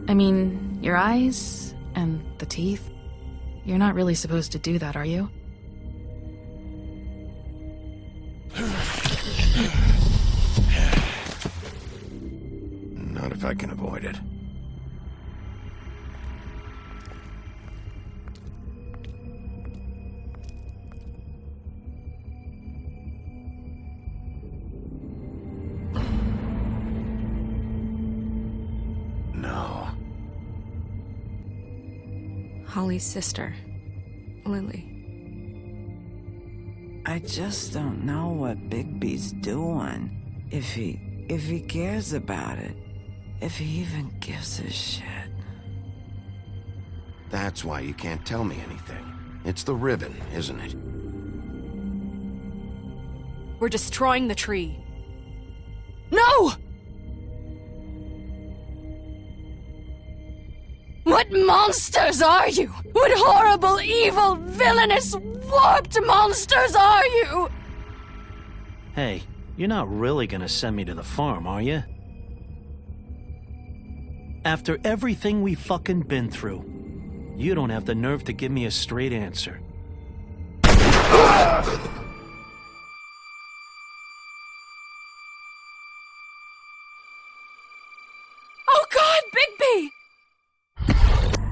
I mean, your eyes and the teeth. You're not really supposed to do that, are you? Not if I can avoid it. No. Holly's sister, Lily. I just don't know what Bigby's doing. If he cares about it. If he even gives a shit. That's why you can't tell me anything. It's the ribbon, isn't it? We're destroying the tree. No! What monsters are you? What horrible, evil, villainous, warped monsters are you? Hey, you're not really gonna send me to the farm, are you? After everything we fucking been through, you don't have the nerve to give me a straight answer. Oh God, Bigby!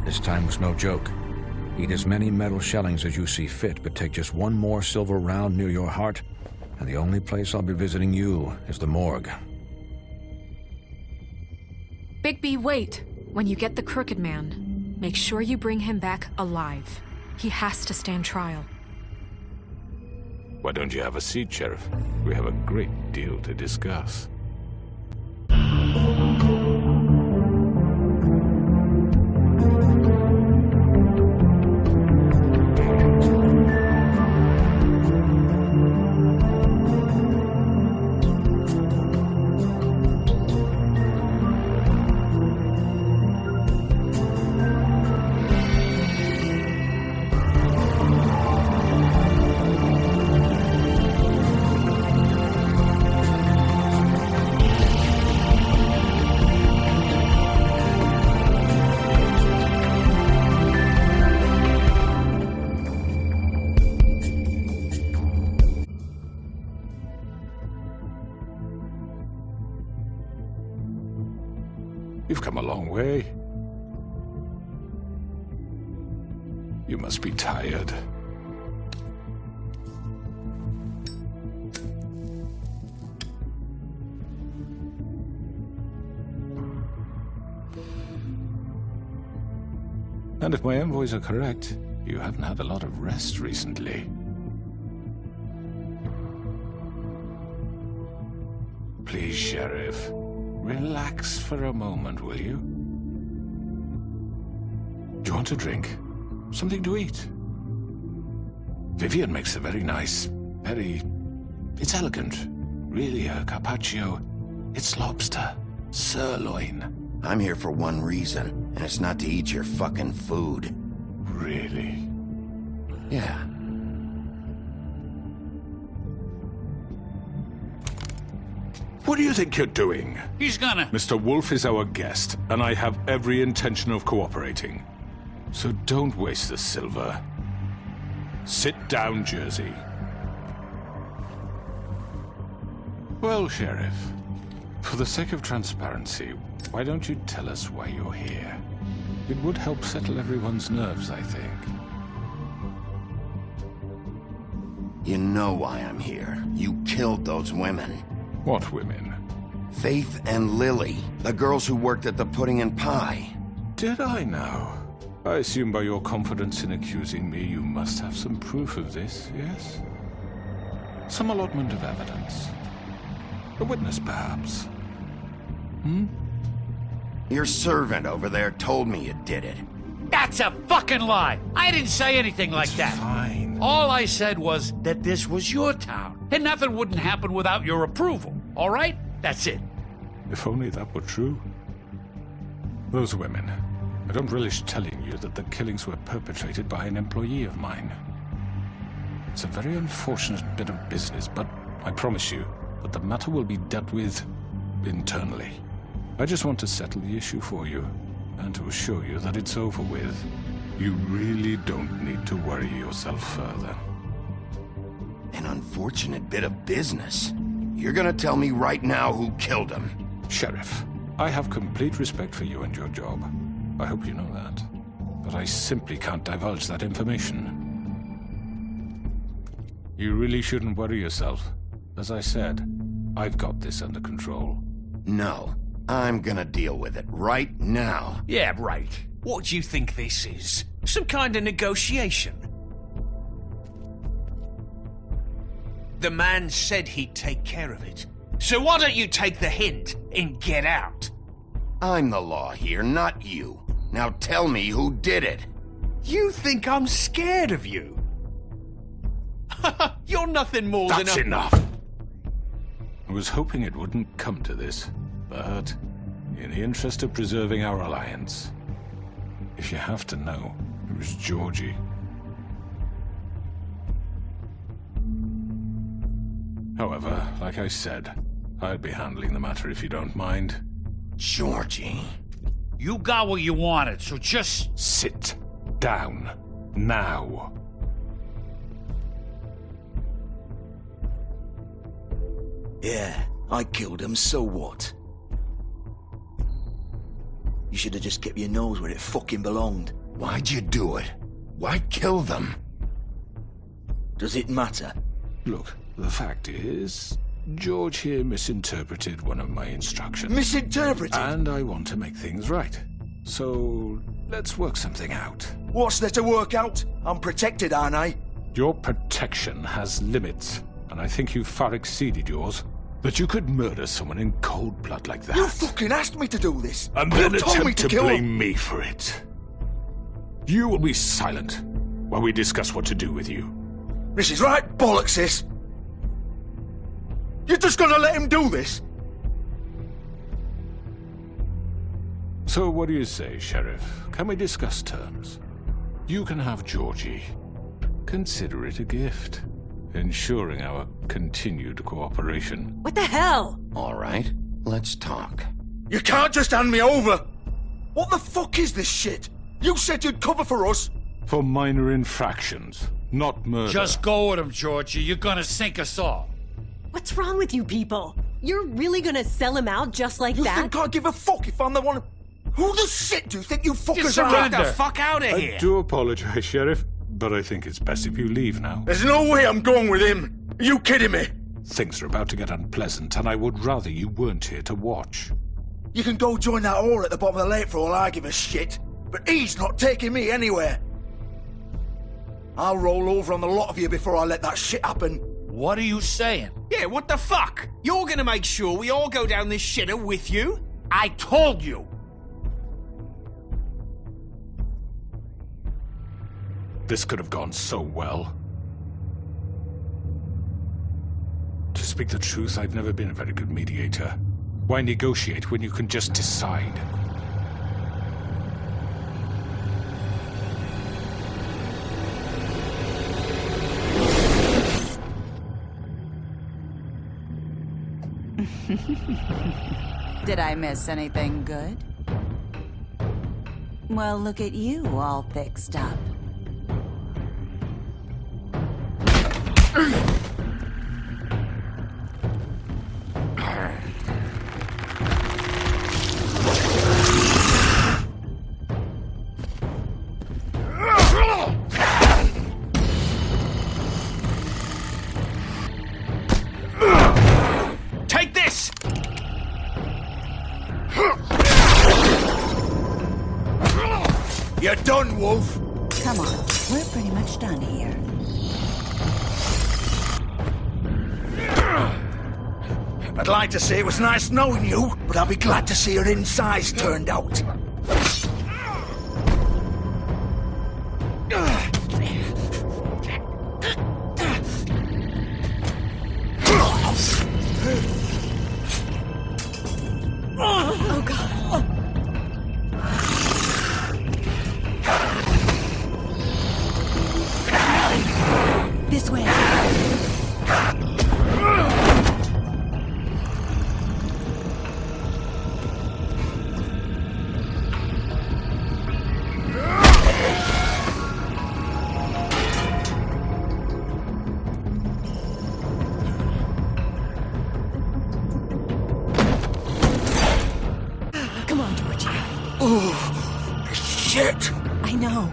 This time was no joke. Eat as many metal shellings as you see fit, but take just one more silver round near your heart, and the only place I'll be visiting you is the morgue. Bigby, wait. When you get the Crooked Man, make sure you bring him back alive. He has to stand trial. Why don't you have a seat, Sheriff? We have a great deal to discuss. You've come a long way. You must be tired. And if my envoys are correct, you haven't had a lot of rest recently. Please, Sheriff. Relax for a moment, will you? Do you want a drink? Something to eat? Vivian makes a very nice, it's elegant. Really a carpaccio. It's lobster. Sirloin. I'm here for one reason, and it's not to eat your fucking food. Really? Yeah. What do you think you're doing? He's gonna... Mr. Wolf is our guest, and I have every intention of cooperating. So don't waste the silver. Sit down, Jersey. Well, Sheriff, for the sake of transparency, why don't you tell us why you're here? It would help settle everyone's nerves, I think. You know why I'm here. You killed those women. What women? Faith and Lily, the girls who worked at the Pudding and Pie. Did I now? I assume by your confidence in accusing me, you must have some proof of this, yes? Some allotment of evidence. A witness, perhaps. Your servant over there told me you did it. That's a fucking lie! I didn't say anything like It's that. fine. All I said was that this was your town, and nothing wouldn't happen without your approval. All right? That's it. If only that were true. Those women. I don't relish telling you that the killings were perpetrated by an employee of mine. It's a very unfortunate bit of business, but I promise you that the matter will be dealt with internally. I just want to settle the issue for you, and to assure you that it's over with. You really don't need to worry yourself further. An unfortunate bit of business. You're gonna tell me right now who killed him? Sheriff, I have complete respect for you and your job. I hope you know that. But I simply can't divulge that information. You really shouldn't worry yourself. As I said, I've got this under control. No, I'm gonna deal with it right now. Yeah, right. What do you think this is? Some kind of negotiation? The man said he'd take care of it. So why don't you take the hint and get out? I'm the law here, not you. Now tell me who did it. You think I'm scared of you? You're nothing more That's than a... enough! I was hoping it wouldn't come to this, but in the interest of preserving our alliance, if you have to know, it was Georgie. However, like I said, I'll be handling the matter if you don't mind. Georgie. You got what you wanted, so just... Sit down. Now. Yeah, I killed him, so what? You should have just kept your nose where it fucking belonged. Why'd you do it? Why kill them? Does it matter? Look, the fact is, George here misinterpreted one of my instructions. Misinterpreted? And I want to make things right. So, let's work something out. What's there to work out? I'm protected, aren't I? Your protection has limits, and I think you've far exceeded yours. That you could murder someone in cold blood like that. You fucking asked me to do this! And You then told me attempt to kill blame him. me for it. You will be silent while we discuss what to do with you. This is right bollocks, sis! You're just gonna let him do this? So what do you say, Sheriff? Can we discuss terms? You can have Georgie. Consider it a gift, ensuring our continued cooperation. What the hell? All right, let's talk. You can't just hand me over! What the fuck is this shit? You said you'd cover for us! For minor infractions, not murder. Just go with him, Georgie. You're gonna sink us all. What's wrong with you people? You're really gonna sell him out just like You that? think I give a fuck if I'm the one... Who the shit do you think you fuckers are? surrender. Get the fuck out of I here! do apologize, Sheriff, but I think it's best if you leave now. There's no way I'm going with him! Are you kidding me? Things are about to get unpleasant, and I would rather you weren't here to watch. You can go join that whore at the bottom of the lake for all I give a shit, but he's not taking me anywhere. I'll roll over on the lot of you before I let that shit happen. What are you saying? Yeah, what the fuck? You're gonna make sure we all go down this shitter with you? I told you! This could have gone so well. To speak the truth, I've never been a very good mediator. Why negotiate when you can just decide? Did I miss anything good? Well, look at you all fixed up. Take this! You're done, Wolf! Come on, we're pretty much done here. I'd like to say it was nice knowing you, but I'll be glad to see your insides turned out. Oh, God. This way. Shit! I know.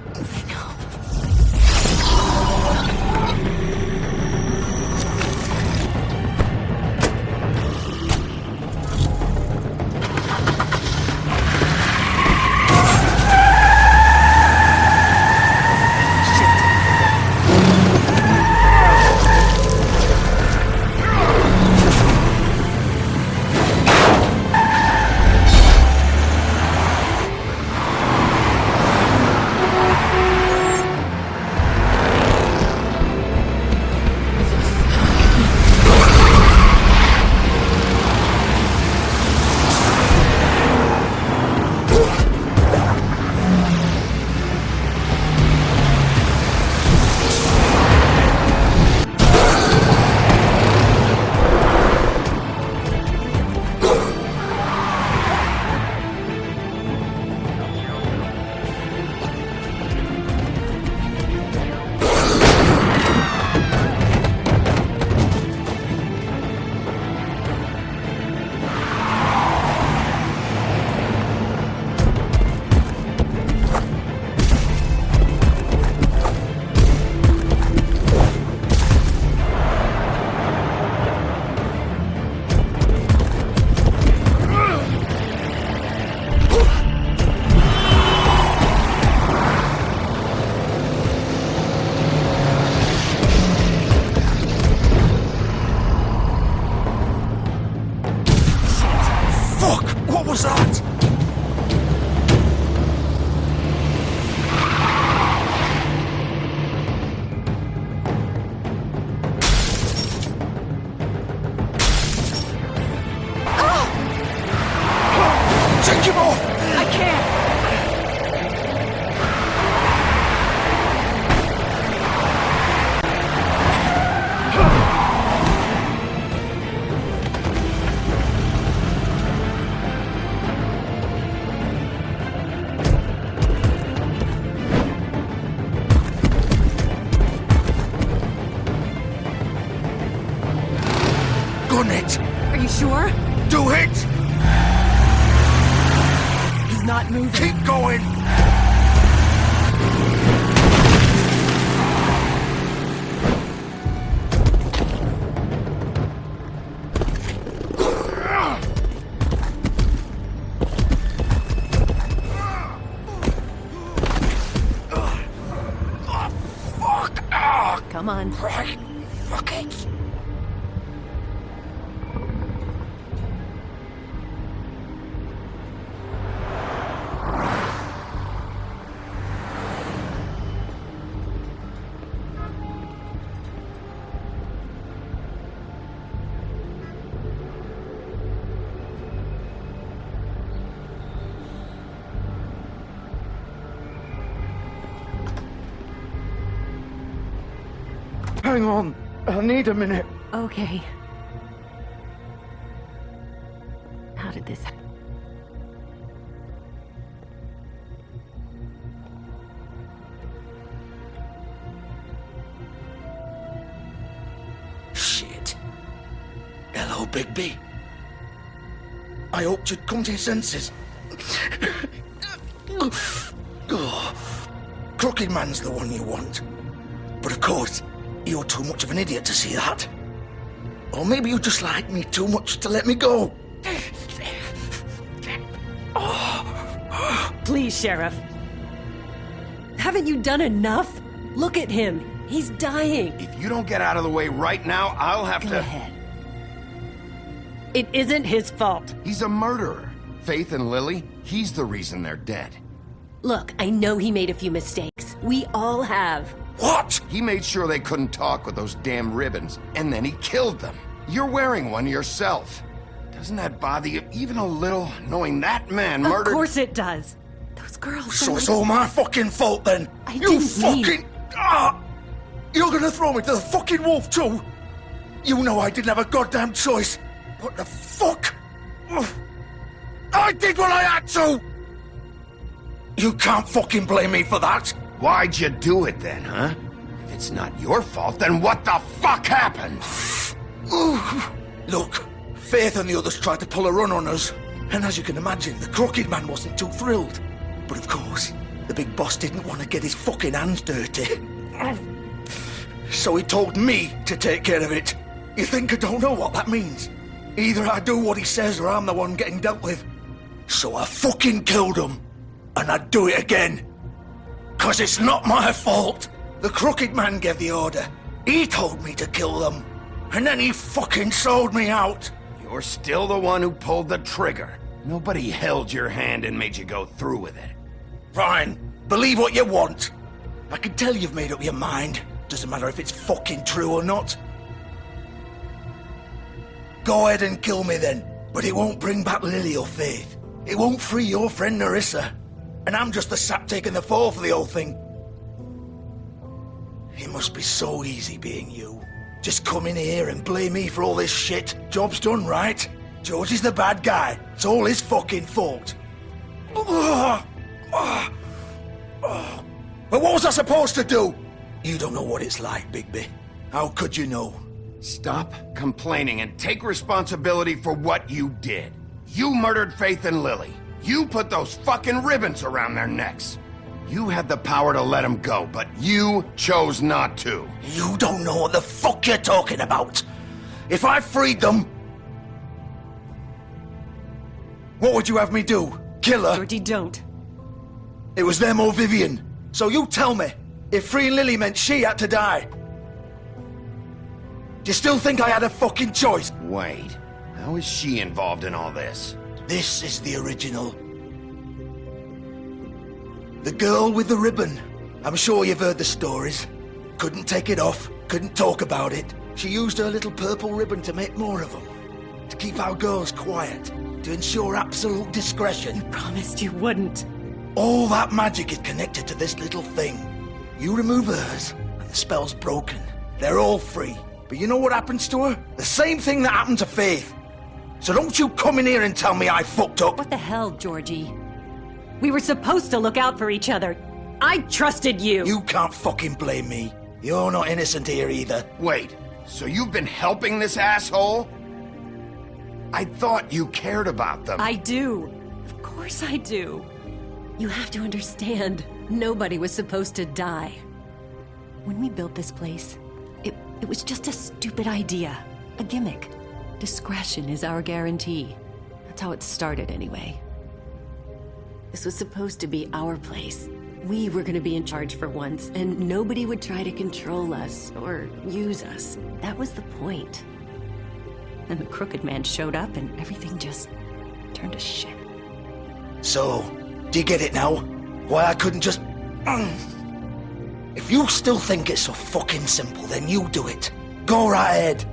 Gun it! Are you sure? Do it! He's not moving. Keep going! Come on. Right. Fuck it. Hang on. I need a minute. Okay. How did this happen? Shit. Hello, Bigby. I hoped you'd come to your senses. Crooked Man's the one you want. But of course, you're too much of an idiot to see that. Or maybe you just like me too much to let me go. Please, Sheriff. Haven't you done enough? Look at him. He's dying. If you don't get out of the way right now, I'll have to... Go ahead. It isn't his fault. He's a murderer. Faith and Lily, he's the reason they're dead. Look, I know he made a few mistakes. We all have. What? He made sure they couldn't talk with those damn ribbons, and then he killed them. You're wearing one yourself. Doesn't that bother you even a little, knowing that man murdered... Of course it does. Those girls... So it's all my fucking fault then? I didn't fucking... You're gonna throw me to the fucking wolf too? You know I didn't have a goddamn choice. What the fuck? I did what I had to! You can't fucking blame me for that. Why'd you do it then, huh? If it's not your fault, then what the fuck happened? Look, Faith and the others tried to pull a run on us. And as you can imagine, the Crooked Man wasn't too thrilled. But of course, the big boss didn't want to get his fucking hands dirty. So he told me to take care of it. You think I don't know what that means? Either I do what he says or I'm the one getting dealt with. So I fucking killed him. And I'd do it again. 'Cause it's not my fault. The crooked man gave the order. He told me to kill them. And then he fucking sold me out. You're still the one who pulled the trigger. Nobody held your hand and made you go through with it. Fine. Believe what you want. I can tell you've made up your mind. Doesn't matter if it's fucking true or not. Go ahead and kill me then. But it won't bring back Lily or Faith. It won't free your friend Nerissa. And I'm just the sap taking the fall for the whole thing. It must be so easy being you. Just come in here and blame me for all this shit. Job's done, right? George is the bad guy. It's all his fucking fault. But what was I supposed to do? You don't know what it's like, Bigby. How could you know? Stop complaining and take responsibility for what you did. You murdered Faith and Lily. You put those fucking ribbons around their necks. You had the power to let them go, but you chose not to. You don't know what the fuck you're talking about. If I freed them... What would you have me do? Kill her? Georgie, don't. It was them or Vivian. So you tell me, if freeing Lily meant she had to die, do you still think I had a fucking choice? Wait, how is she involved in all this? This is the original. The girl with the ribbon. I'm sure you've heard the stories. Couldn't take it off, couldn't talk about it. She used her little purple ribbon to make more of them. To keep our girls quiet. To ensure absolute discretion. You promised you wouldn't. All that magic is connected to this little thing. You remove hers, and the spell's broken. They're all free. But you know what happens to her? The same thing that happened to Faith. So don't you come in here and tell me I fucked up. What the hell, Georgie? We were supposed to look out for each other. I trusted you. You can't fucking blame me. You're not innocent here either. Wait, so you've been helping this asshole? I thought you cared about them. I do. Of course I do. You have to understand, nobody was supposed to die. When we built this place, it was just a stupid idea. A gimmick. Discretion is our guarantee. That's how it started anyway. This was supposed to be our place. We were gonna be in charge for once, and nobody would try to control us or use us. That was the point. Then the crooked man showed up and everything just turned to shit. So, do you get it now? Why I couldn't just... If you still think it's so fucking simple, then you do it. Go right ahead.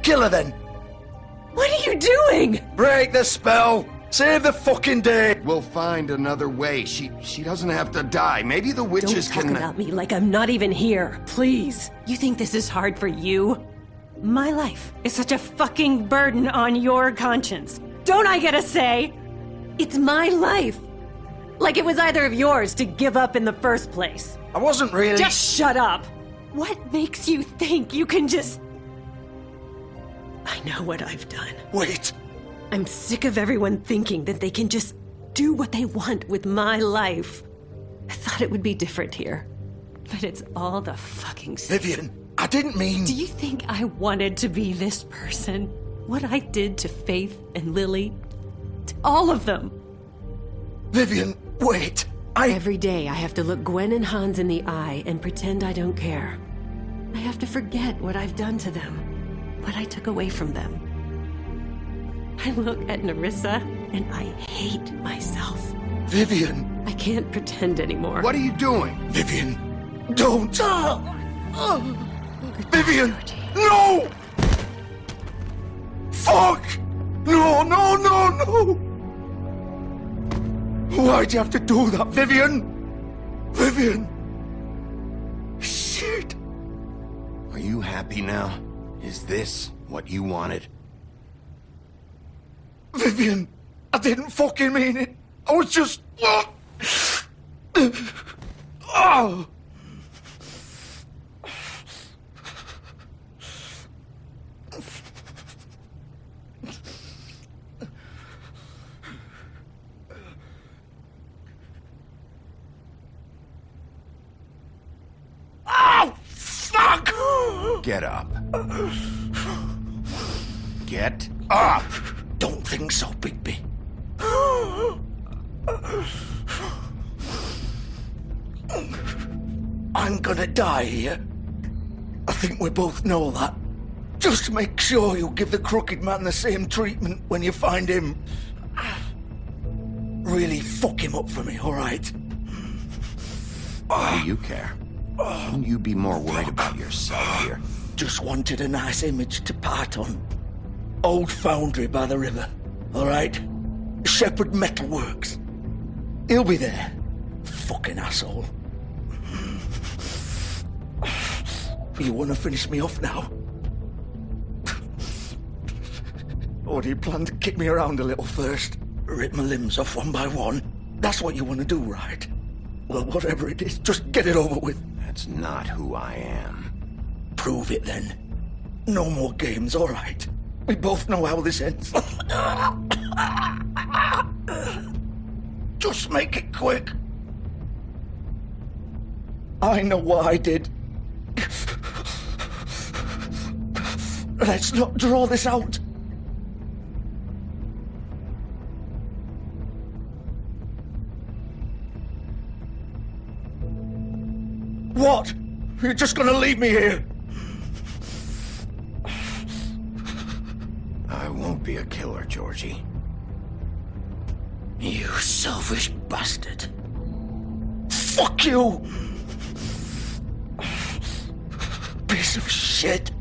Kill her then. What are you doing? Break the spell. Save the fucking day. We'll find another way. She doesn't have to die. Maybe the witches Don't talk about me like I'm not even here. Please. You think this is hard for you? My life is such a fucking burden on your conscience. Don't I get a say? It's my life. Like it was either of yours to give up in the first place. I wasn't really... Just shut up. What makes you think you can just... I know what I've done. Wait. I'm sick of everyone thinking that they can just do what they want with my life. I thought it would be different here. But it's all the fucking same. Vivian, I didn't mean... Do you think I wanted to be this person? What I did to Faith and Lily? To all of them? Vivian, wait. Every day I have to look Gwen and Hans in the eye and pretend I don't care. I have to forget what I've done to them. What I took away from them. I look at Nerissa and I hate myself. Vivian. I can't pretend anymore. What are you doing? Vivian, don't. Vivian, no! Fuck! No, no, no, no! Why'd you have to do that, Vivian? Vivian! Shit! Are you happy now? Is this what you wanted? Vivian, I didn't fucking mean it. I was just... Oh! get up. Get up! Don't think so, Bigby. I'm gonna die here. I think we both know that. Just make sure you give the crooked man the same treatment when you find him. Really fuck him up for me, alright? Why do you care? Shouldn't you be more worried about yourself here? Just wanted a nice image to part on. Old foundry by the river, alright? Shepherd Metalworks. He'll be there. Fucking asshole. You wanna finish me off now? Or do you plan to kick me around a little first? Rip my limbs off one by one? That's what you wanna do, right? Well, whatever it is, just get it over with. That's not who I am. Prove it then. No more games, alright? We both know how this ends. Just make it quick. I know what I did. Let's not draw this out. What? You're just gonna leave me here? I won't be a killer, Georgie. You selfish bastard. Fuck you! Piece of shit.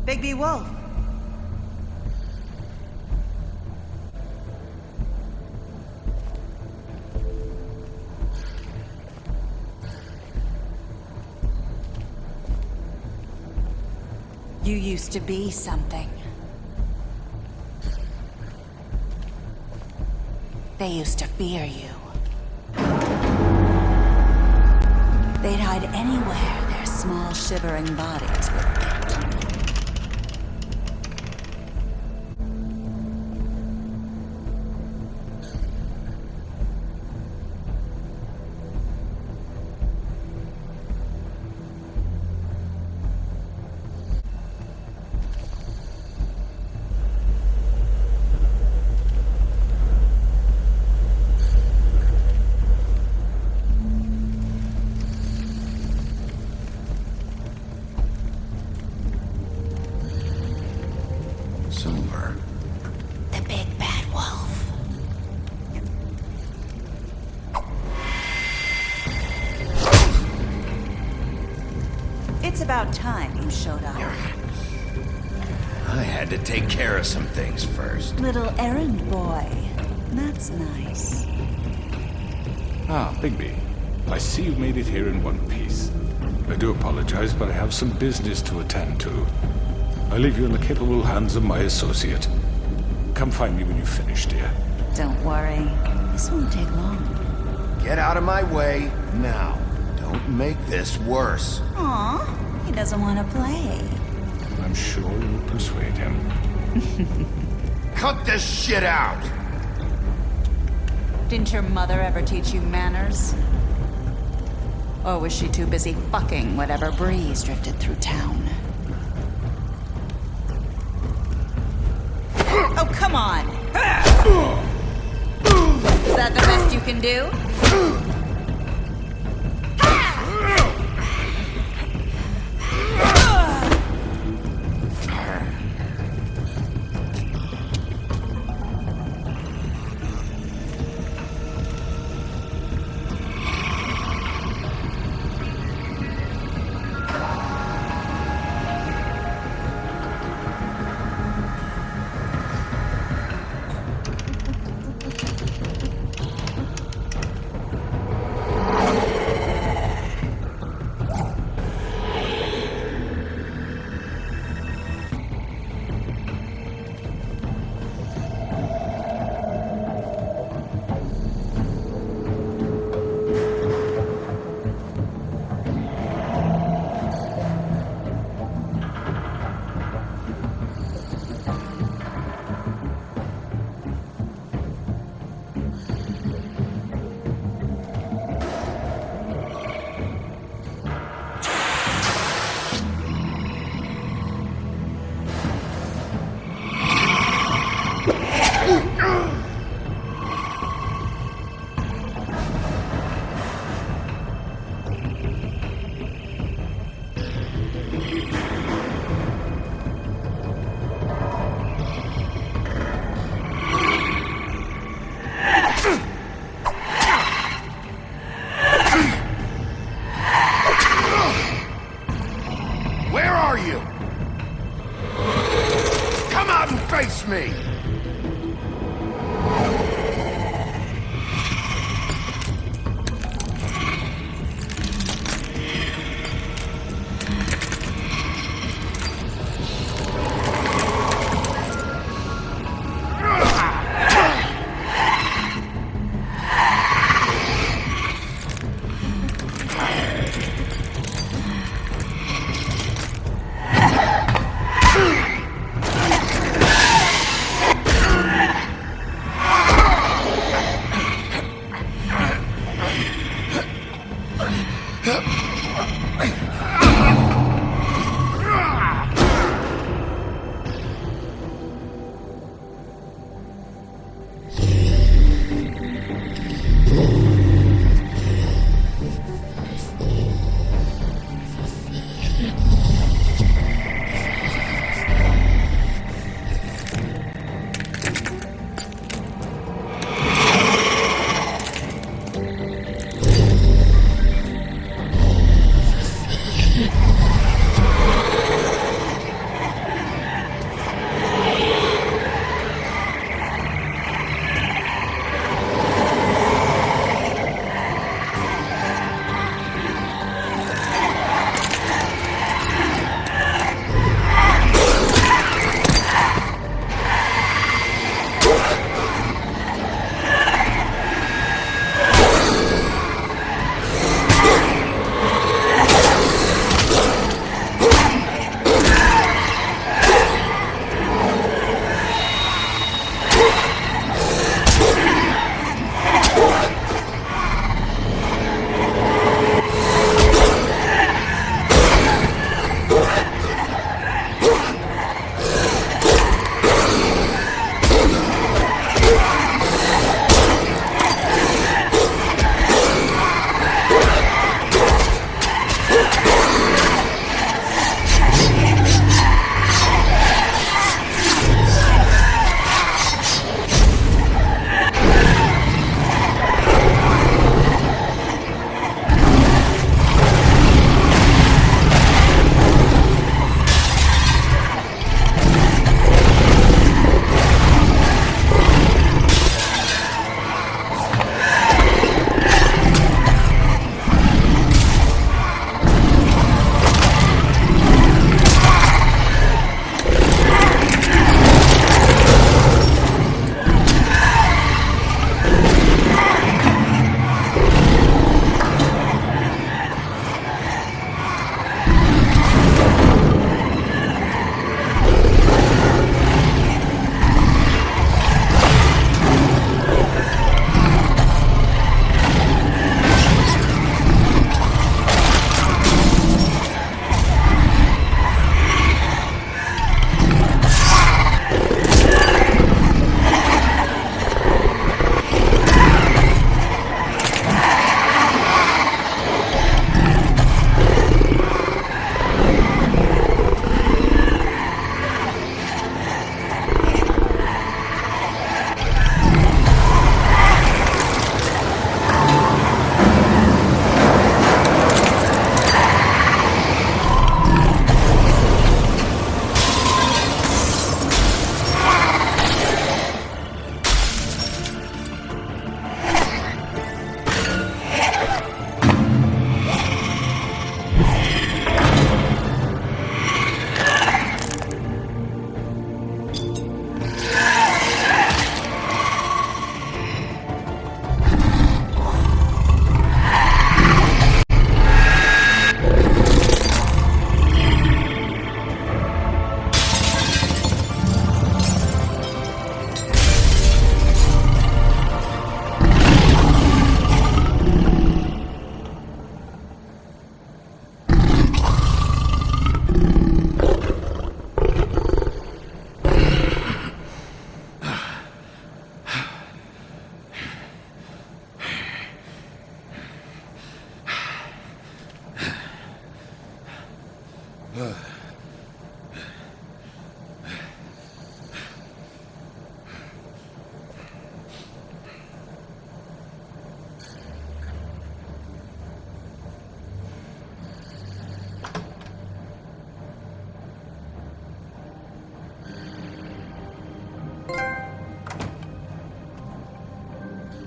Bigby Wolf. You used to be something. They used to fear you. They'd hide anywhere their small shivering bodies would fit. Silver. The big bad wolf. It's about time you showed up. I had to take care of some things first. Little errand boy. That's nice. Ah, Bigby. I see you've made it here in one piece. I do apologize, but I have some business to attend to. I leave you in the capable hands of my associate. Come find me when you've finished, dear. Don't worry. This won't take long. Get out of my way now. Don't make this worse. Aw, he doesn't want to play. I'm sure you'll persuade him. Cut this shit out! Didn't your mother ever teach you manners? Or was she too busy fucking whatever breeze drifted through town? Oh, come on! Is that the best you can do? Face me!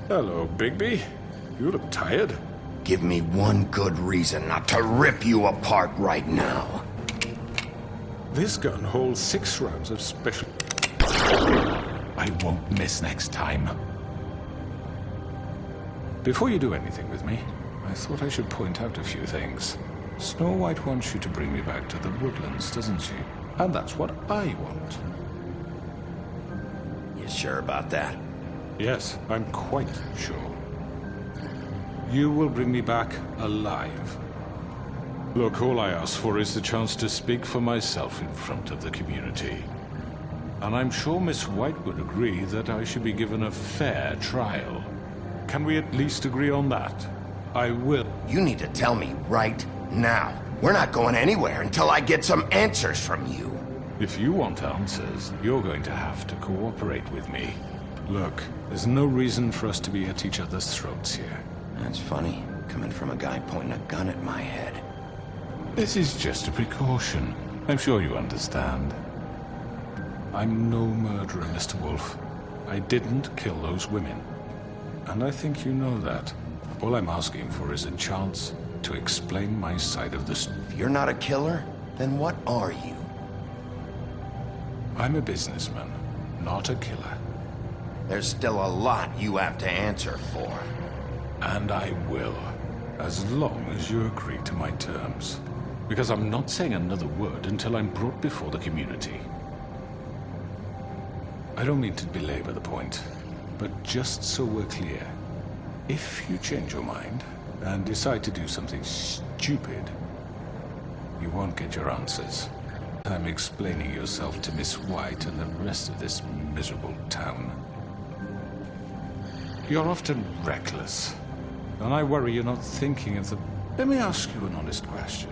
Hello, Bigby. You look tired. Give me one good reason not to rip you apart right now. This gun holds 6 rounds of special... I won't miss next time. Before you do anything with me, I thought I should point out a few things. Snow White wants you to bring me back to the woodlands, doesn't she? And that's what I want. You sure about that? Yes, I'm quite sure. You will bring me back alive. Look, all I ask for is the chance to speak for myself in front of the community. And I'm sure Miss White would agree that I should be given a fair trial. Can we at least agree on that? I will. You need to tell me right now. We're not going anywhere until I get some answers from you. If you want answers, you're going to have to cooperate with me. Look, there's no reason for us to be at each other's throats here. That's funny, coming from a guy pointing a gun at my head. This is just a precaution. I'm sure you understand. I'm no murderer, Mr. Wolf. I didn't kill those women. And I think you know that. All I'm asking for is a chance to explain my side of the story. If you're not a killer, then what are you? I'm a businessman, not a killer. There's still a lot you have to answer for. And I will, as long as you agree to my terms. Because I'm not saying another word until I'm brought before the community. I don't mean to belabor the point, but just so we're clear, if you change your mind and decide to do something stupid, you won't get your answers. I'm explaining yourself to Miss White and the rest of this miserable town. You're often reckless, and I worry you're not thinking of the... Let me ask you an honest question.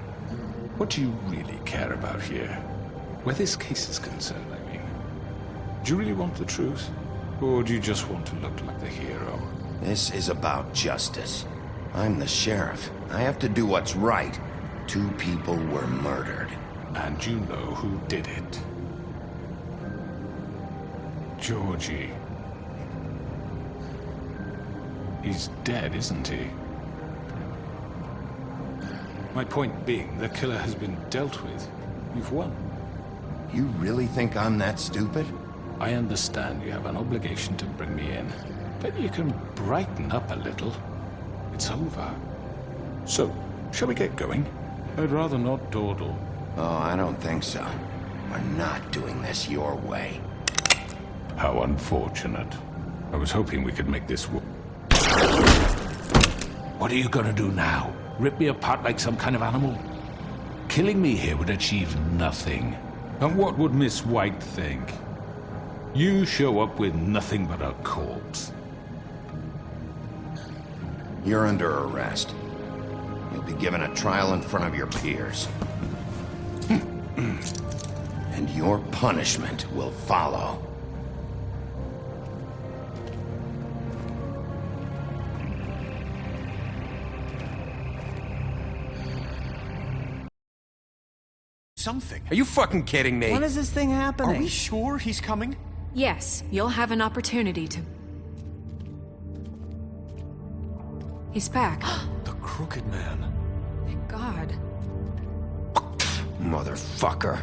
What do you really care about here? Where this case is concerned, I mean. Do you really want the truth? Or do you just want to look like the hero? This is about justice. I'm the sheriff. I have to do what's right. 2 people were murdered. And you know who did it. Georgie. He's dead, isn't he? My point being, the killer has been dealt with. You've won. You really think I'm that stupid? I understand you have an obligation to bring me in, but you can brighten up a little. It's over. So, shall we get going? I'd rather not dawdle. Oh, I don't think so. We're not doing this your way. How unfortunate. I was hoping we could make this work. What are you gonna do now? Rip me apart like some kind of animal? Killing me here would achieve nothing. And what would Miss White think? You show up with nothing but a corpse. You're under arrest. You'll be given a trial in front of your peers. And your punishment will follow. Something. Are you fucking kidding me? When is this thing happening? Are we sure he's coming? Yes, you'll have an opportunity to... He's back. The Crooked Man. Thank God. Motherfucker.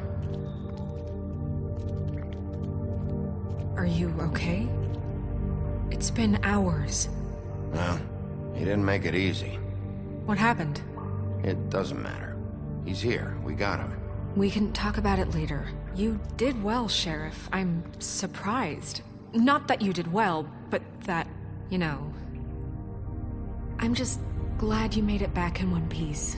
Are you okay? It's been hours. Well, he didn't make it easy. What happened? It doesn't matter. He's here. We got him. We can talk about it later. You did well, Sheriff. I'm surprised. Not that you did well, but that, you know... I'm just glad you made it back in one piece.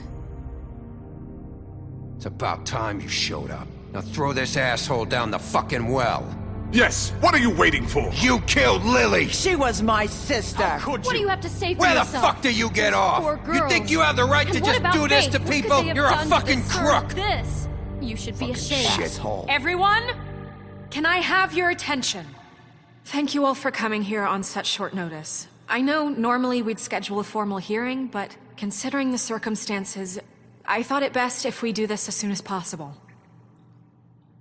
It's about time you showed up. Now throw this asshole down the fucking well. Yes, what are you waiting for? You killed Lily! She was my sister. How could you? What do you have to say for Where yourself? the fuck do you get off? Poor You girls. think you have the right And to what just about do this Faith? to What could people? they have You're a done to fucking deserve crook! This? You should be Fucking ashamed. shithole. Everyone, can I have your attention? Thank you all for coming here on such short notice. I know normally we'd schedule a formal hearing, but considering the circumstances, I thought it best if we do this as soon as possible.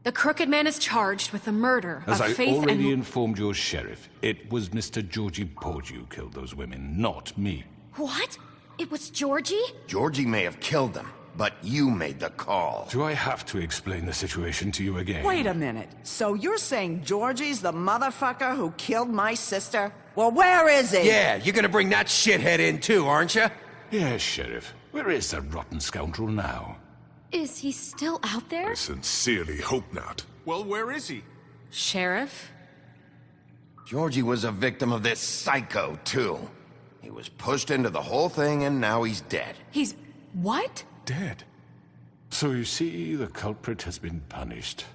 The Crooked Man is charged with the murder As of I Faith already and... informed your sheriff, it was Mr. Georgie Porgy who killed those women, not me. What? It was Georgie? Georgie may have killed them, but you made the call. Do I have to explain the situation to you again? Wait a minute. So you're saying Georgie's the motherfucker who killed my sister? Well, where is he? Yeah, you're gonna bring that shithead in too, aren't you? Yes, Sheriff. Where is that rotten scoundrel now? Is he still out there? I sincerely hope not. Well, where is he? Sheriff? Georgie was a victim of this psycho, too. He was pushed into the whole thing, and now he's dead. He's... what? Dead. So you see, the culprit has been punished.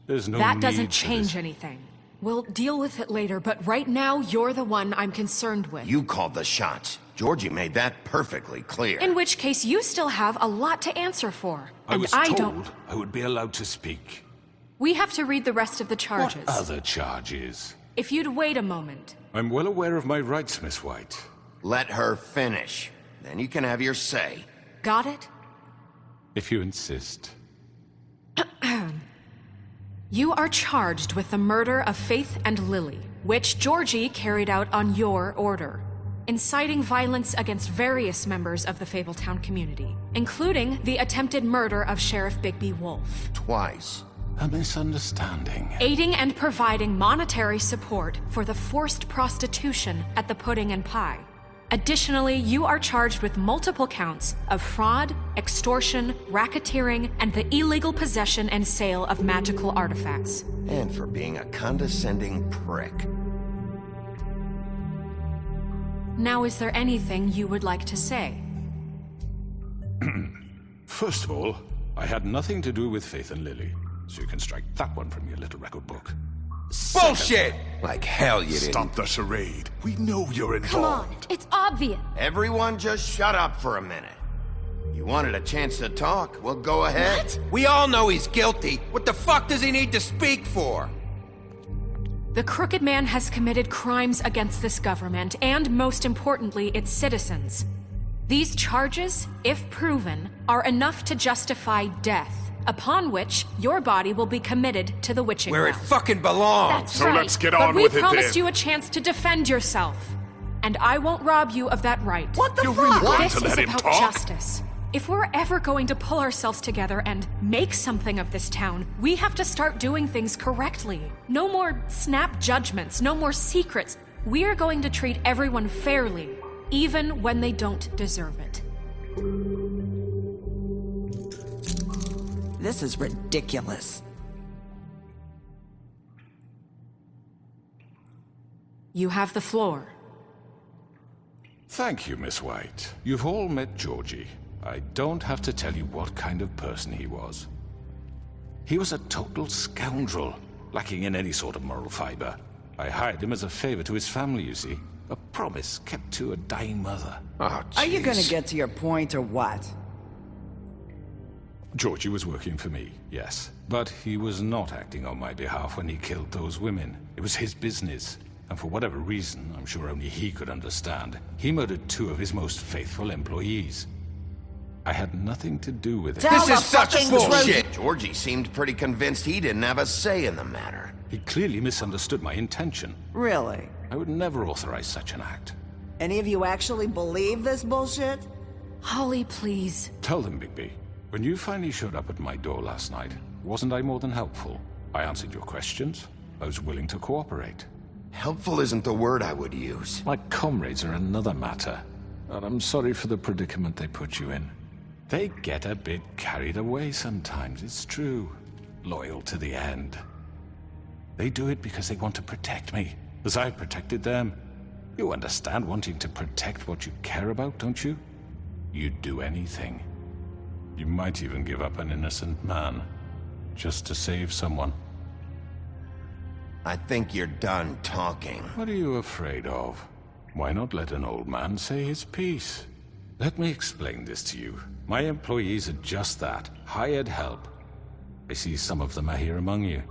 There's no That need doesn't for change this. anything. We'll deal with it later, but right now, you're the one I'm concerned with. You called the shots. Georgie made that perfectly clear. In which case, you still have a lot to answer for. I And was I told don't... I would be allowed to speak. We have to read the rest of the charges. What other charges? If you'd wait a moment. I'm well aware of my rights, Miss White. Let her finish. Then you can have your say. Got it? If you insist. You are charged with the murder of Faith and Lily, which Georgie carried out on your order, inciting violence against various members of the Fabletown community, including the attempted murder of Sheriff Bigby Wolf. Twice. A misunderstanding. Aiding and providing monetary support for the forced prostitution at the Pudding and Pie. Additionally, you are charged with multiple counts of fraud, extortion, racketeering, and the illegal possession and sale of magical artifacts. And for being a condescending prick. Now, is there anything you would like to say? First of all, I had nothing to do with Faith and Lily, so you can strike that one from your little record book. Bullshit! Like hell you didn't. Stop the charade. We know you're involved. Come on, it's obvious. Everyone just shut up for a minute. You wanted a chance to talk, well, go ahead. What? We all know he's guilty. What the fuck does he need to speak for? The Crooked Man has committed crimes against this government and, most importantly, its citizens. These charges, if proven, are enough to justify death, upon which your body will be committed to the witching Where it well. fucking belongs. That's So right. let's get but on we with it promised then. you a chance to defend yourself, and I won't rob you of that right. What the You fuck? really want This to is let him about talk? justice. If we're ever going to pull ourselves together and make something of this town, we have to start doing things correctly. No more snap judgments, no more secrets. We're going to treat everyone fairly, even when they don't deserve it. This is ridiculous. You have the floor. Thank you, Miss White. You've all met Georgie. I don't have to tell you what kind of person he was. He was a total scoundrel, lacking in any sort of moral fiber. I hired him as a favor to his family, you see. A promise kept to a dying mother. Oh, Are you gonna jeez. get to your point or what? Georgie was working for me, yes. But he was not acting on my behalf when he killed those women. It was his business. And for whatever reason, I'm sure only he could understand, he murdered 2 of his most faithful employees. I had nothing to do with it. Tell This the is such fucking bullshit. truth. Georgie seemed pretty convinced he didn't have a say in the matter. He clearly misunderstood my intention. Really? I would never authorize such an act. Any of you actually believe this bullshit? Holly, please. Tell them, Bigby. When you finally showed up at my door last night, wasn't I more than helpful? I answered your questions. I was willing to cooperate. Helpful isn't the word I would use. My comrades are another matter. And I'm sorry for the predicament they put you in. They get a bit carried away sometimes, it's true. Loyal to the end. They do it because they want to protect me, as I protected them. You understand wanting to protect what you care about, don't you? You'd do anything. You might even give up an innocent man, just to save someone. I think you're done talking. What are you afraid of? Why not let an old man say his piece? Let me explain this to you. My employees are just that, hired help. I see some of them are here among you.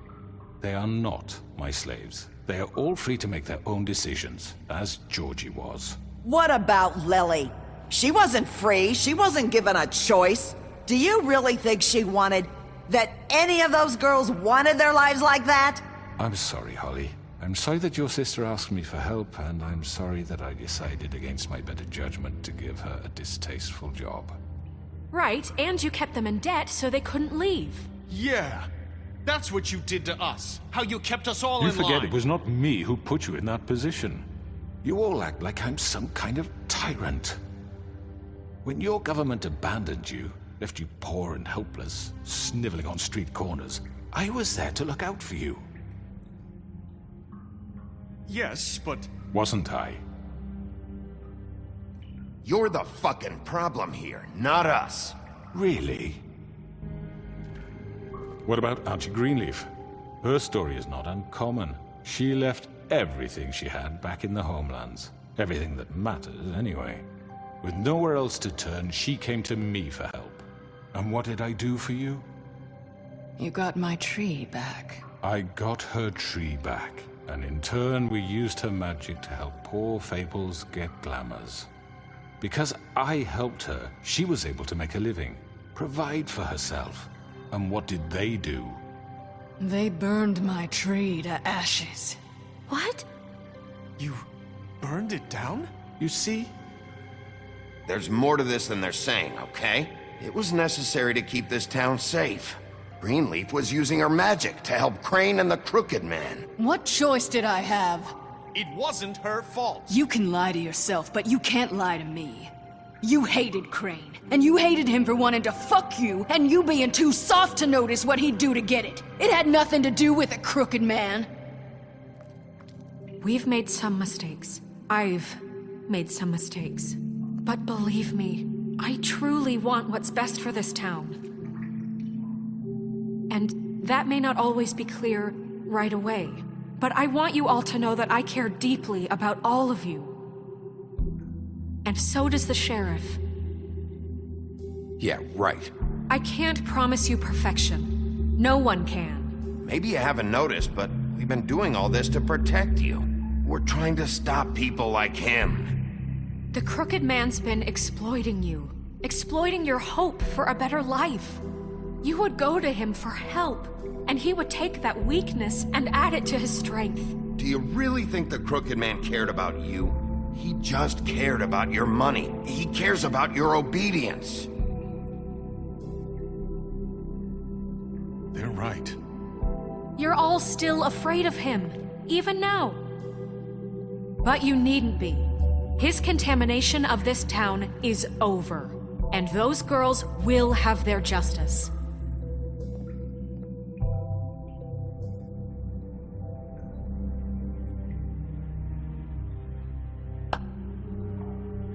They are not my slaves. They are all free to make their own decisions, as Georgie was. What about Lily? She wasn't free. She wasn't given a choice. Do you really think she wanted... that any of those girls wanted their lives like that? I'm sorry, Holly. I'm sorry that your sister asked me for help, and I'm sorry that I decided against my better judgment to give her a distasteful job. Right, and you kept them in debt so they couldn't leave. Yeah, that's what you did to us. How you kept us all You in line. forget it was not me who put you in that position. You all act like I'm some kind of tyrant. When your government abandoned you, left you poor and helpless, sniveling on street corners, I was there to look out for you. Yes, but... Wasn't I? You're the fucking problem here, not us. Really? What about Archie Greenleaf? Her story is not uncommon. She left everything she had back in the homelands. Everything that matters, anyway. With nowhere else to turn, she came to me for help. And what did I do for you? You got my tree back. I got her tree back, and in turn we used her magic to help poor Fables get glamours. Because I helped her, she was able to make a living, provide for herself. And what did they do? They burned my tree to ashes. What? You burned it down? You see? There's more to this than they're saying, okay? It was necessary to keep this town safe. Greenleaf was using her magic to help Crane and the Crooked Man. What choice did I have? It wasn't her fault. You can lie to yourself, but you can't lie to me. You hated Crane, and you hated him for wanting to fuck you, and you being too soft to notice what he'd do to get it. It had nothing to do with the Crooked Man. We've made some mistakes. I've made some mistakes. But believe me, I truly want what's best for this town. And that may not always be clear right away, but I want you all to know that I care deeply about all of you. And so does the sheriff. Yeah, right. I can't promise you perfection. No one can. Maybe you haven't noticed, but we've been doing all this to protect you. We're trying to stop people like him. The Crooked Man's been exploiting you. Exploiting your hope for a better life. You would go to him for help, and he would take that weakness and add it to his strength. Do you really think the Crooked Man cared about you? He just cared about your money. He cares about your obedience. They're right. You're all still afraid of him, even now. But you needn't be. His contamination of this town is over, and those girls will have their justice.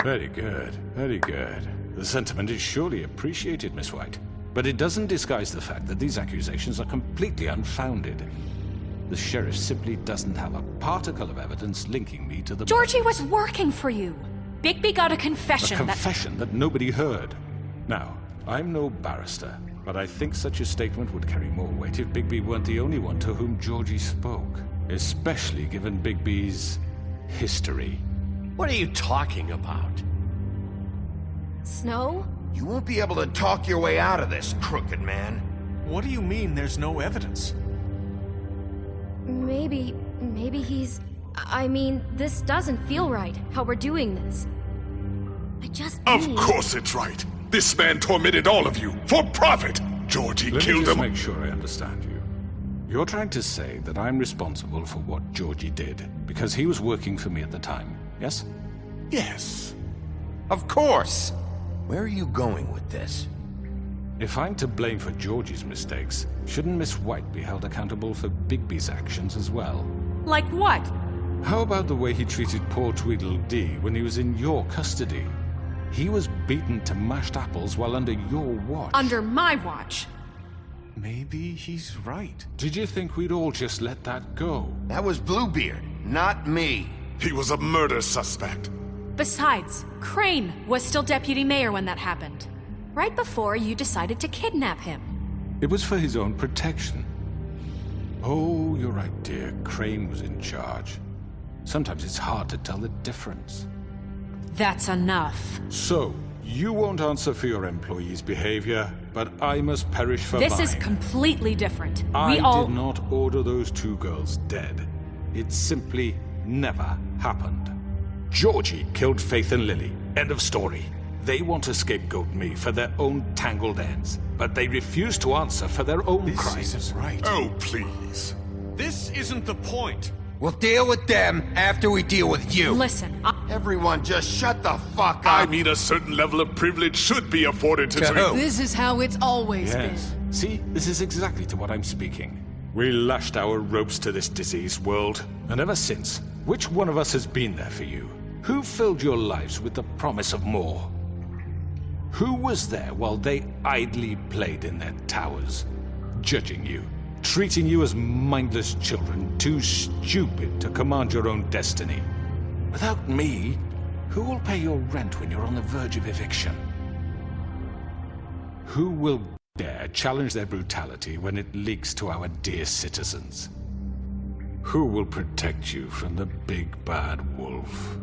Very good, very good. The sentiment is surely appreciated, Miss White. But it doesn't disguise the fact that these accusations are completely unfounded. The sheriff simply doesn't have a particle of evidence linking me to the... Georgie was working for you. Bigby got a confession. A confession that nobody heard. Now, I'm no barrister, but I think such a statement would carry more weight if Bigby weren't the only one to whom Georgie spoke. Especially given Bigby's history. What are you talking about? Snow? You won't be able to talk your way out of this, Crooked Man. What do you mean there's no evidence? Maybe he's... I mean, this doesn't feel right, how we're doing this. I just Of need... course it's right. This man tormented all of you for profit. Georgie killed him. Let me just make sure I understand you. You're trying to say that I'm responsible for what Georgie did because he was working for me at the time, yes? Yes. Of course. Where are you going with this? If I'm to blame for Georgie's mistakes, shouldn't Miss White be held accountable for Bigby's actions as well? Like what? How about the way he treated poor Tweedledee when he was in your custody? He was beaten to mashed apples while under your watch. Under my watch. Maybe he's right. Did you think we'd all just let that go? That was Bluebeard, not me. He was a murder suspect. Besides, Crane was still deputy mayor when that happened. Right before you decided to kidnap him. It was for his own protection. Oh, you're right, dear. Crane was in charge. Sometimes it's hard to tell the difference. That's enough. So, you won't answer for your employees' behavior, but I must perish for mine. This is completely different. I did not order those two girls dead. It simply never happened. Georgie killed Faith and Lily. End of story. They want to scapegoat me for their own tangled ends, but they refuse to answer for their own crimes. This isn't right. Oh, please. This isn't the point. We'll deal with them after we deal with you. Listen, Everyone just shut the fuck up. I mean, a certain level of privilege should be afforded to who? This is how it's always Yes. See, this is exactly to what I'm speaking. We lashed our ropes to this diseased world, and ever since, which one of us has been there for you? Who filled your lives with the promise of more? Who was there while they idly played in their towers, judging you, treating you as mindless children, too stupid to command your own destiny? Without me, who will pay your rent when you're on the verge of eviction? Who will dare challenge their brutality when it leaks to our dear citizens? Who will protect you from the big bad wolf?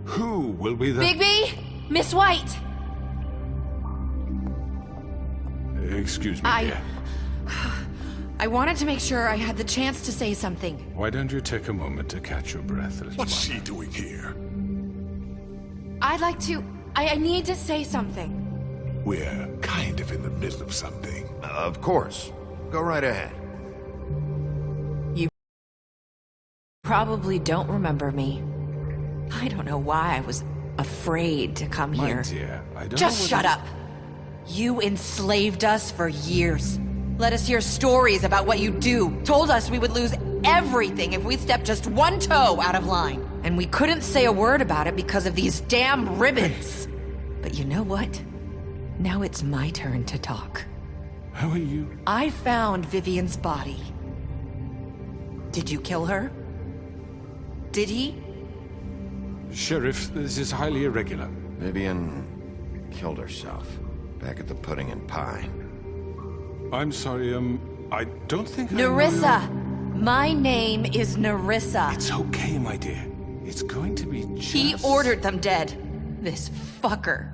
Who will be the— Bigby! Miss White! Excuse me, dear. I wanted to make sure I had the chance to say something. Why don't you take a moment to catch your breath, little What's one? she doing here? I'd like to... I need to say something. We're kind of in the middle of something. Of course. Go right ahead. You probably don't remember me. I don't know why I was afraid to come My here. dear, I don't Just know shut up. You enslaved us for years. Let us hear stories about what you do. Told us we would lose everything if we stepped just one toe out of line. And we couldn't say a word about it because of these damn ribbons. But you know what? Now it's my turn to talk. How are you? I found Vivian's body. Did you kill her? Did he? Sheriff, this is highly irregular. Vivian killed herself back at the Pudding and Pie. I'm sorry, I don't think Nerissa! My name is Nerissa. It's okay, my dear. It's going to be just— He ordered them dead. This fucker.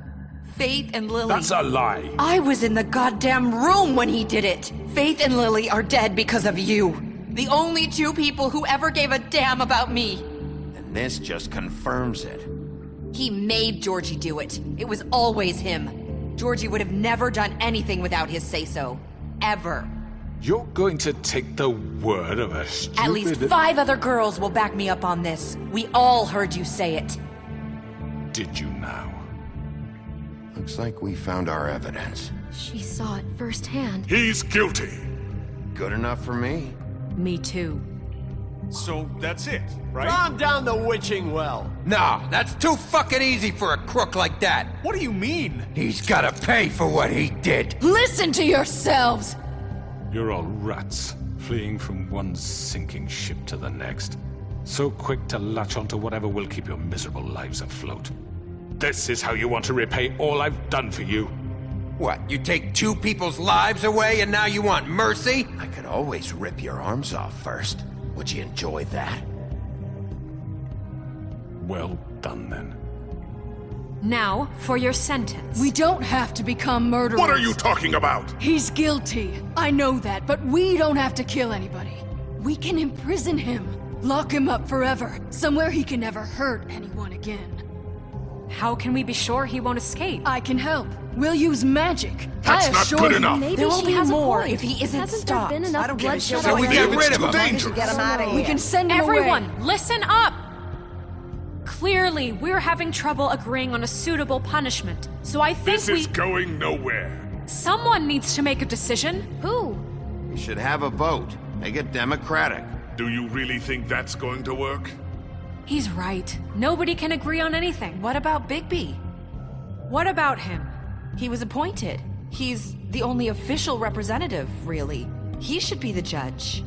Faith and Lily. That's a lie. I was in the goddamn room when he did it. Faith and Lily are dead because of you. The only two people who ever gave a damn about me. And this just confirms it. He made Georgie do it. It was always him. Georgie would have never done anything without his say-so. Ever. You're going to take the word of a stupid— At least 5 other girls will back me up on this. We all heard you say it. Did you now? Looks like we found our evidence. She saw it firsthand. He's guilty. Good enough for me. Me too. So that's it, right? Calm down the witching well. Nah, that's too fucking easy for a crook like that. What do you mean? He's gotta pay for what he did. Listen to yourselves! You're all rats, fleeing from one sinking ship to the next. So quick to latch onto whatever will keep your miserable lives afloat. This is how you want to repay all I've done for you? What, you take 2 people's lives away and now you want mercy? I could always rip your arms off first. Would you enjoy that? Well done, then. Now, for your sentence. We don't have to become murderers. What are you talking about? He's guilty. I know that, but we don't have to kill anybody. We can imprison him. Lock him up forever. Somewhere he can never hurt anyone again. How can we be sure he won't escape? I can help. We'll use magic. That's I not assure good you. enough. Maybe There will she be has more a point. if he isn't Hasn't stopped. there been enough I don't give a bloodshed shit So we already? get rid It's of too him. dangerous. Get him out of here. We can send him Everyone, away. listen up! Clearly, we're having trouble agreeing on a suitable punishment. So I think This is going nowhere. someone needs to make a decision. Who? We should have a vote. Make it democratic. Do you really think that's going to work? He's right. Nobody can agree on anything. What about Bigby? What about him? He was appointed. He's the only official representative, really. He should be the judge.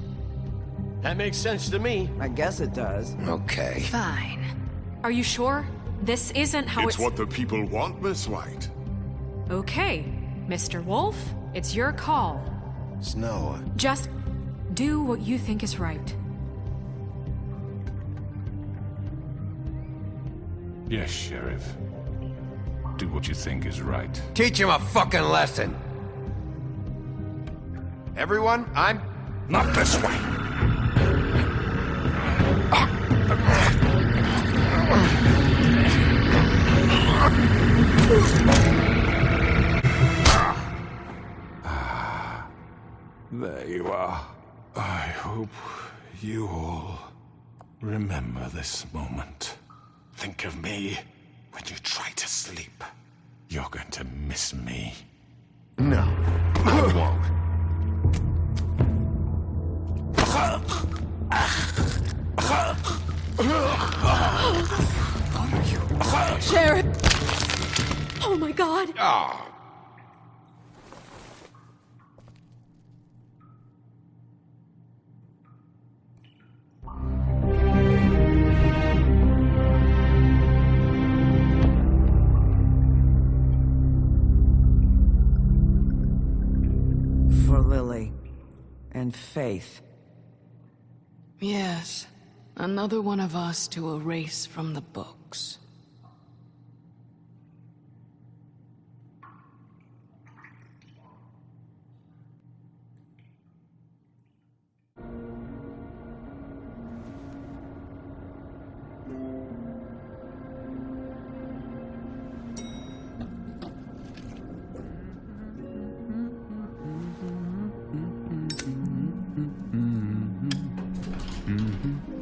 That makes sense to me. I guess it does. Okay. Fine. Are you sure? This isn't how It's what the people want, Miss White. Okay. Mr. Wolf, it's your call. Snow. Just do what you think is right. Yes, Sheriff. Do what you think is right. Teach him a fucking lesson. Everyone, I'm... Not this way. There you are. I hope you all remember this moment. Think of me when you try to sleep. You're going to miss me. No, I won't. Sheriff! Oh my god! Oh. For Lily and Faith. Yes, another one of us to erase from the books.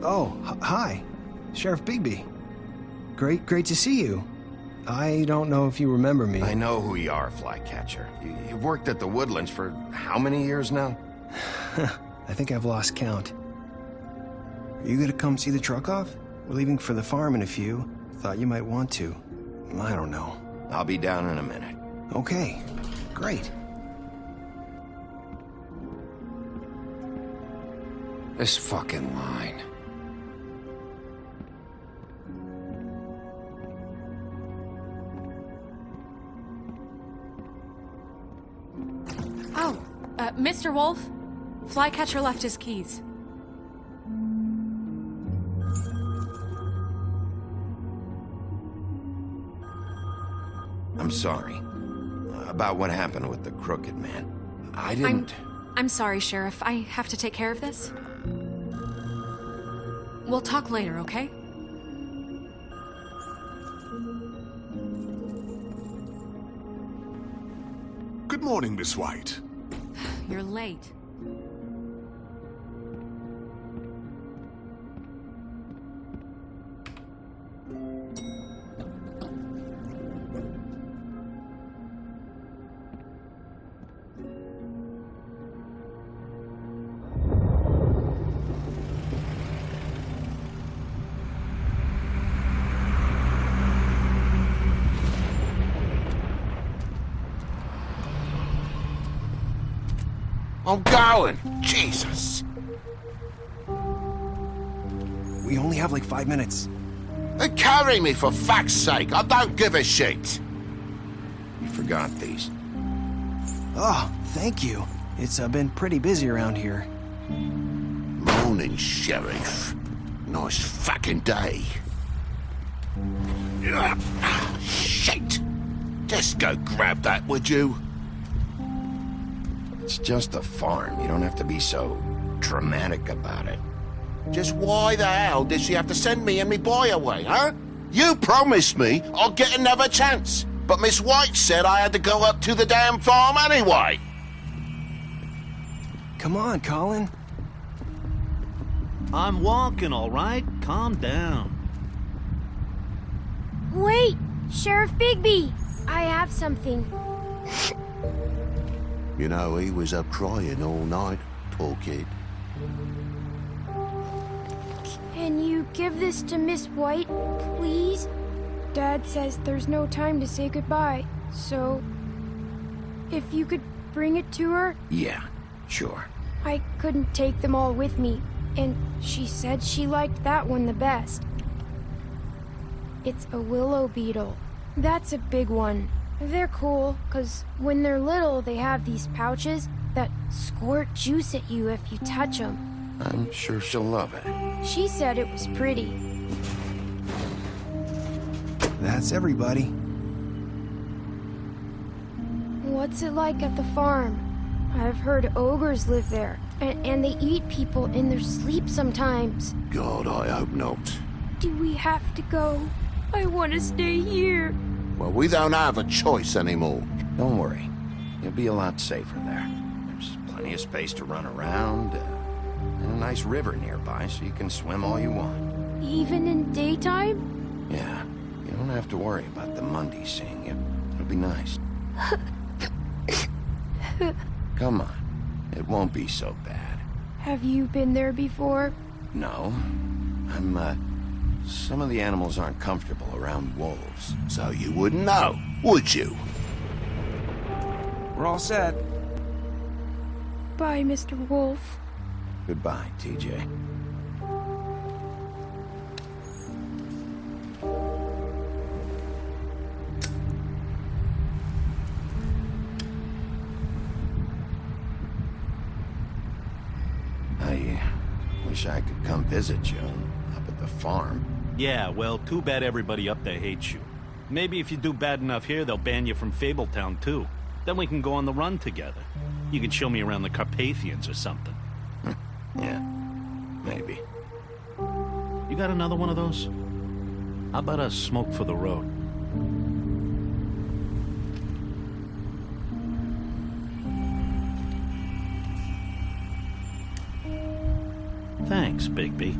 Oh, hi. Sheriff Bigby. Great to see you. I don't know if you remember me. I know who you are, Flycatcher. You've worked at the Woodlands for how many years now? I think I've lost count. Are you gonna come see the truck off? We're leaving for the farm in a few. Thought you might want to. I don't know. I'll be down in a minute. Okay, great. This fucking line. Oh, Mr. Wolf, Flycatcher left his keys. I'm sorry. About what happened with the crooked man. I didn't... I'm sorry, Sheriff. I have to take care of this. We'll talk later, okay? Good morning, Miss White. You're late. I'm going! Jesus! We only have like 5 minutes. Carry me, for fuck's sake! I don't give a shit! You forgot these. Oh, thank you. It's been pretty busy around here. Morning, Sheriff. Nice fucking day. Shit! Just go grab that, would you? It's just a farm. You don't have to be so dramatic about it. Just why the hell did she have to send me and me boy away, huh? You promised me I'll get another chance, but Miss White said I had to go up to the damn farm anyway. Come on, Colin. I'm walking, all right? Calm down. Wait! Sheriff Bigby! I have something. You know, he was up crying all night, poor kid. Can you give this to Miss White, please? Dad says there's no time to say goodbye, so... if you could bring it to her? Yeah, sure. I couldn't take them all with me, and she said she liked that one the best. It's a willow beetle. That's a big one. They're cool, 'cause when they're little, they have these pouches that squirt juice at you if you touch them. I'm sure she'll love it. She said it was pretty. That's everybody. What's it like at the farm? I've heard ogres live there, and they eat people in their sleep sometimes. God, I hope not. Do we have to go? I want to stay here. Well, we don't have a choice anymore. Don't worry. You'll be a lot safer there. There's plenty of space to run around, and a nice river nearby so you can swim all you want. Even in daytime? Yeah, you don't have to worry about the Mundy seeing you. It'll be nice. Come on. It won't be so bad. Have you been there before? No. Some of the animals aren't comfortable around wolves. So you wouldn't know, would you? We're all set. Bye, Mr. Wolf. Goodbye, TJ. I wish I could come visit you up at the farm. Yeah, well, too bad everybody up there hates you. Maybe if you do bad enough here, they'll ban you from Fabletown, too. Then we can go on the run together. You can show me around the Carpathians or something. Yeah, maybe. You got another one of those? How about a smoke for the road? Thanks, Bigby.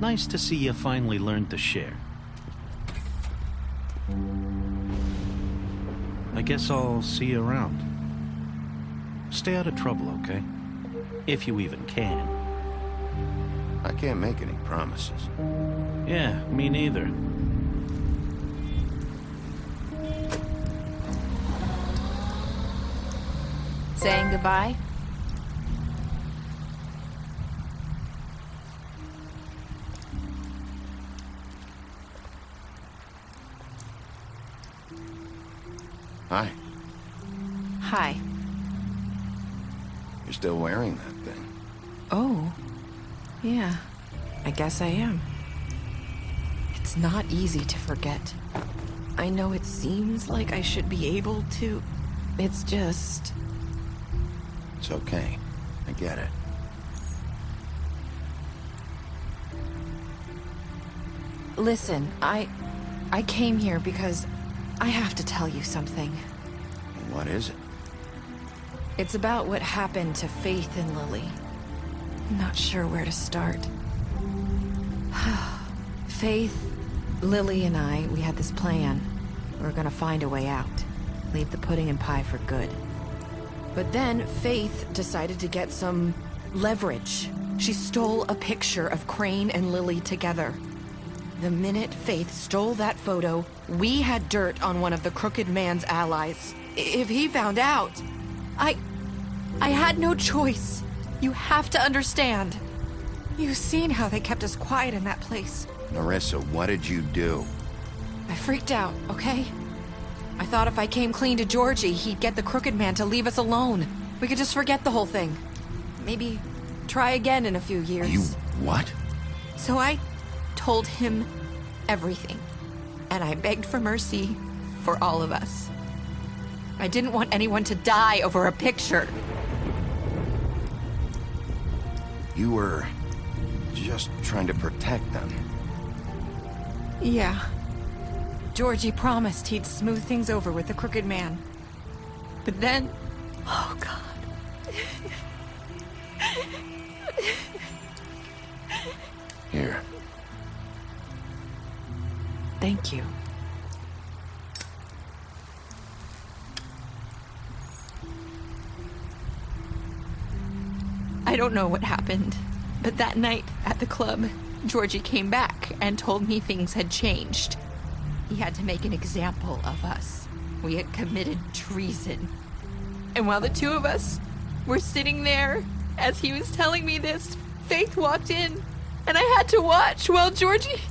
Nice to see you finally learned to share. I guess I'll see you around. Stay out of trouble, okay? If you even can. I can't make any promises. Yeah, me neither. Saying goodbye? Hi. Hi. You're still wearing that thing. Oh. Yeah. I guess I am. It's not easy to forget. I know it seems like I should be able to. It's just... It's okay. I get it. Listen, I came here because I have to tell you something. What is it? It's about what happened to Faith and Lily. I'm not sure where to start. Faith, Lily, and I, we had this plan. We were gonna find a way out. Leave the pudding and pie for good. But then Faith decided to get some leverage. She stole a picture of Crane and Lily together. The minute Faith stole that photo, we had dirt on one of the Crooked Man's allies. If he found out, I had no choice. You have to understand. You've seen how they kept us quiet in that place. Narissa, what did you do? I freaked out, okay? I thought if I came clean to Georgie, he'd get the Crooked Man to leave us alone. We could just forget the whole thing. Maybe try again in a few years. You what? So I told him everything. And I begged for mercy for all of us. I didn't want anyone to die over a picture. You were just trying to protect them. Yeah. Georgie promised he'd smooth things over with the Crooked Man. But then... Oh, God. Here. Thank you. I don't know what happened, but that night at the club, Georgie came back and told me things had changed. He had to make an example of us. We had committed treason. And while the two of us were sitting there, as he was telling me this, Faith walked in, and I had to watch while Georgie...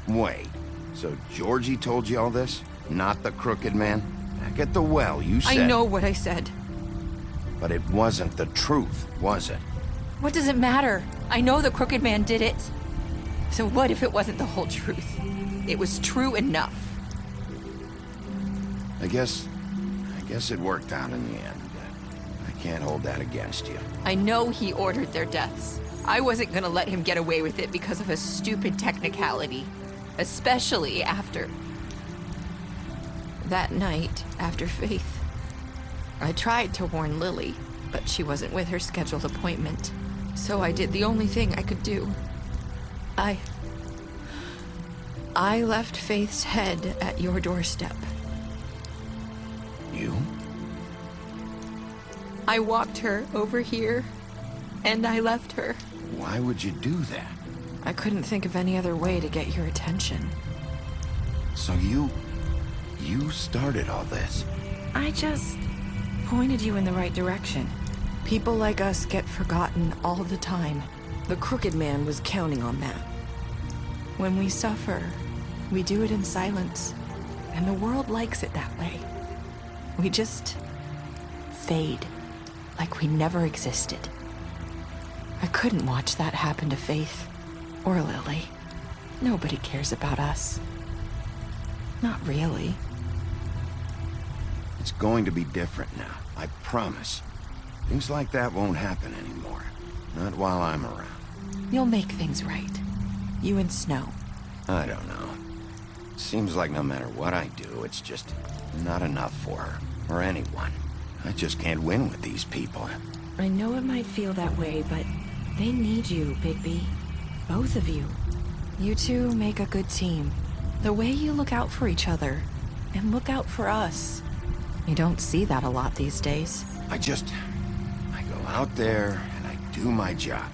Wait, so Georgie told you all this? not the Crooked Man? Back at the well, you said... I know what I said. But it wasn't the truth, was it? What does it matter? I know the Crooked Man did it. So what if it wasn't the whole truth? It was true enough. I guess it worked out in the end. I can't hold that against you. I know he ordered their deaths. I wasn't gonna let him get away with it because of a stupid technicality. Especially after... that night, after Faith. I tried to warn Lily, but she wasn't with her scheduled appointment. So I did the only thing I could do. I left Faith's head at your doorstep. You? I walked her over here, and I left her. Why would you do that? I couldn't think of any other way to get your attention. So you started all this? I just pointed you in the right direction. People like us get forgotten all the time. The Crooked Man was counting on that. When we suffer, we do it in silence, and the world likes it that way. We just fade, like we never existed. I couldn't watch that happen to Faith, or Lily. Nobody cares about us. Not really. It's going to be different now, I promise. Things like that won't happen anymore. Not while I'm around. You'll make things right. You and Snow. I don't know. Seems like no matter what I do, it's just not enough for her, or anyone. I just can't win with these people. I know it might feel that way, but they need you, Bigby. Both of you. You two make a good team. The way you look out for each other, and look out for us. You don't see that a lot these days. I go out there, and I do my job.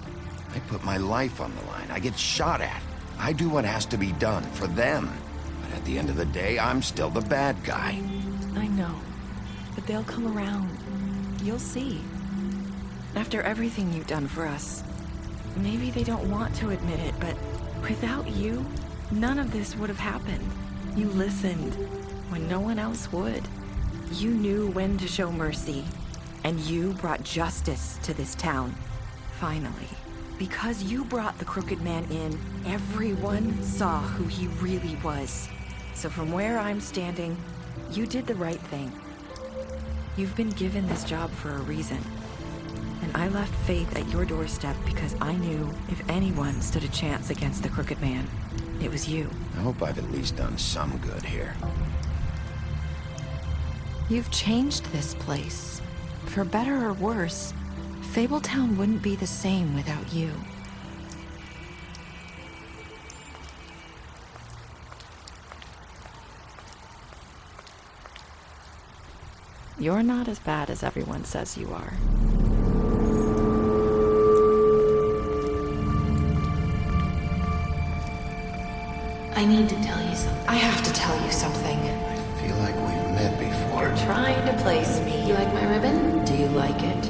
I put my life on the line. I get shot at. I do what has to be done for them. But at the end of the day, I'm still the bad guy. I know. But they'll come around. You'll see. After everything you've done for us. Maybe they don't want to admit it, but without you, none of this would have happened. You listened when no one else would. You knew when to show mercy, and you brought justice to this town. Finally. Because you brought the Crooked Man in, everyone saw who he really was. So from where I'm standing, you did the right thing. You've been given this job for a reason. And I left Faith at your doorstep because I knew if anyone stood a chance against the Crooked Man, it was you. I hope I've at least done some good here. You've changed this place. For better or worse, Fabletown wouldn't be the same without you. You're not as bad as everyone says you are. I need to tell you something. I have to tell you something. I feel like we've met before. You're trying to place me. You like my ribbon? Do you like it?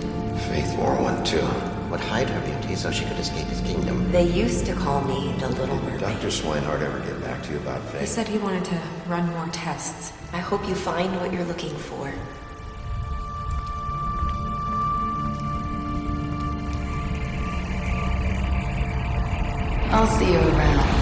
Faith wore one too. Would hide her beauty so she could escape his kingdom. They used to call me the Little Mermaid. Did Dr. Swinehart ever get back to you about Faith? He said he wanted to run more tests. I hope you find what you're looking for. I'll see you around.